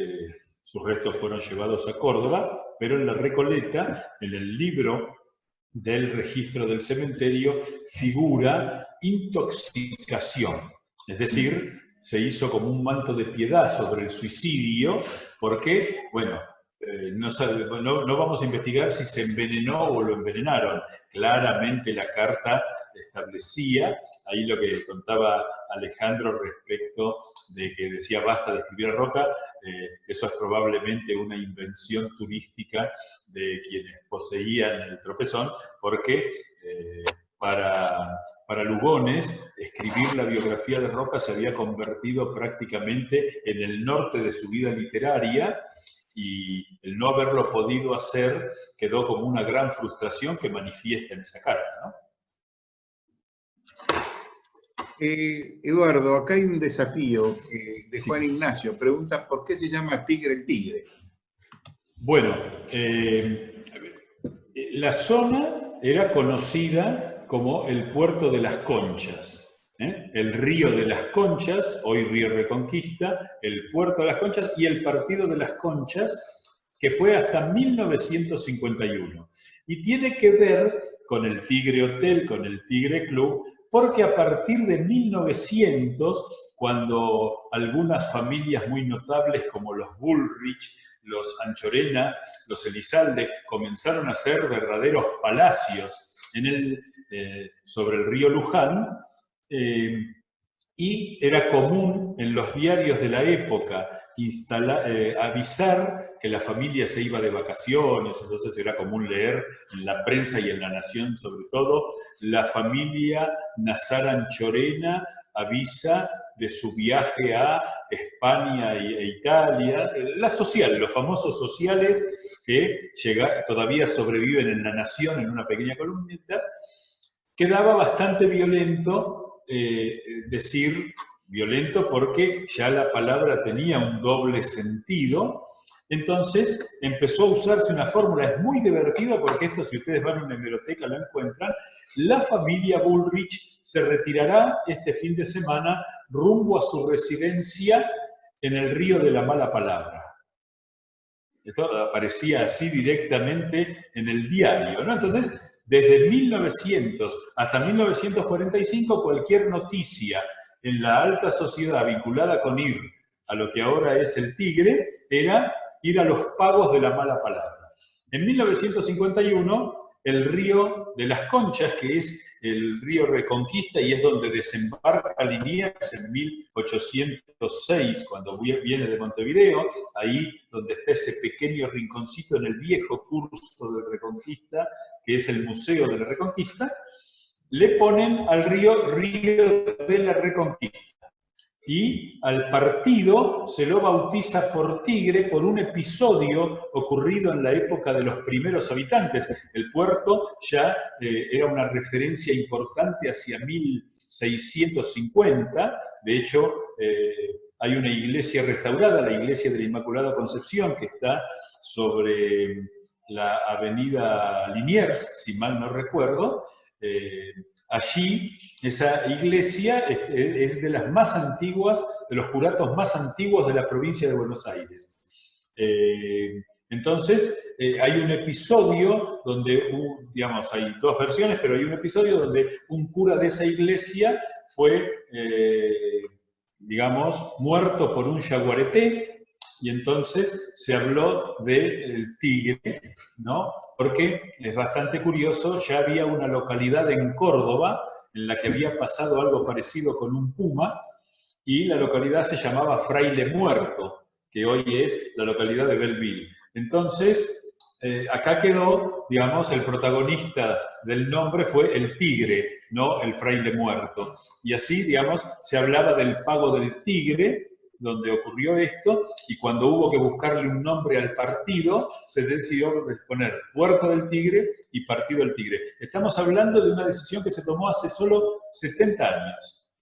sus restos fueron llevados a Córdoba, pero en la Recoleta, en el libro del registro del cementerio, figura intoxicación. Es decir, se hizo como un manto de piedad sobre el suicidio, porque, bueno, no vamos a investigar si se envenenó o lo envenenaron. Claramente la carta establecía, ahí lo que contaba Alejandro respecto de que decía basta de escribir a Roca, eso es probablemente una invención turística de quienes poseían el Tropezón, porque para Lugones, escribir la biografía de Roca se había convertido prácticamente en el norte de su vida literaria, y el no haberlo podido hacer quedó como una gran frustración que manifiesta en esa carta, ¿no? Eduardo, acá hay un desafío de Juan Ignacio. Pregunta, ¿por qué se llama Tigre el Tigre? Bueno, la zona era conocida como el Puerto de las Conchas. El Río de las Conchas, hoy Río Reconquista, el Puerto de las Conchas y el Partido de las Conchas, que fue hasta 1951. Y tiene que ver con el Tigre Hotel, con el Tigre Club, porque a partir de 1900, cuando algunas familias muy notables como los Bullrich, los Anchorena, los Elizalde, comenzaron a ser verdaderos palacios. En sobre el río Luján, y era común en los diarios de la época avisar que la familia se iba de vacaciones, entonces era común leer en la prensa y en La Nación sobre todo, la familia Nazaran Chorena avisa de su viaje a España e Italia, la social, los famosos sociales que todavía sobreviven en La Nación en una pequeña columnita. Quedaba bastante violento decir violento porque ya la palabra tenía un doble sentido, entonces empezó a usarse una fórmula, es muy divertida porque esto, si ustedes van a una hemeroteca lo encuentran: la familia Bullrich se retirará este fin de semana rumbo a su residencia en el río de la mala palabra. Esto aparecía así directamente en el diario, ¿no? Entonces, desde 1900 hasta 1945, cualquier noticia en la alta sociedad vinculada con ir a lo que ahora es el Tigre era ir a los pagos de la mala palabra. En 1951, el río de las Conchas, que es el río Reconquista y es donde desembarca Liniers en 1806, cuando viene de Montevideo, ahí donde está ese pequeño rinconcito en el viejo curso del Reconquista, que es el Museo de la Reconquista, le ponen al río de la Reconquista. Y al partido se lo bautiza por Tigre por un episodio ocurrido en la época de los primeros habitantes. El puerto ya era una referencia importante hacia 1650. De hecho, hay una iglesia restaurada, la iglesia de la Inmaculada Concepción, que está sobre la avenida Liniers, si mal no recuerdo. Allí, esa iglesia es de las más antiguas, de los curatos más antiguos de la provincia de Buenos Aires. Entonces, hay un episodio donde, digamos, hay dos versiones, pero hay un episodio donde un cura de esa iglesia fue, digamos, muerto por un yaguareté, y entonces se habló del Tigre, ¿no? Porque es bastante curioso, ya había una localidad en Córdoba en la que había pasado algo parecido con un puma, y la localidad se llamaba Fraile Muerto, que hoy es la localidad de Belleville. Entonces, acá quedó, digamos, el protagonista del nombre fue el Tigre, no el Fraile Muerto. Y así, digamos, se hablaba del pago del Tigre, donde ocurrió esto, y cuando hubo que buscarle un nombre al partido, se decidió poner Puerto del Tigre y Partido del Tigre. Estamos hablando de una decisión que se tomó hace solo 70 años.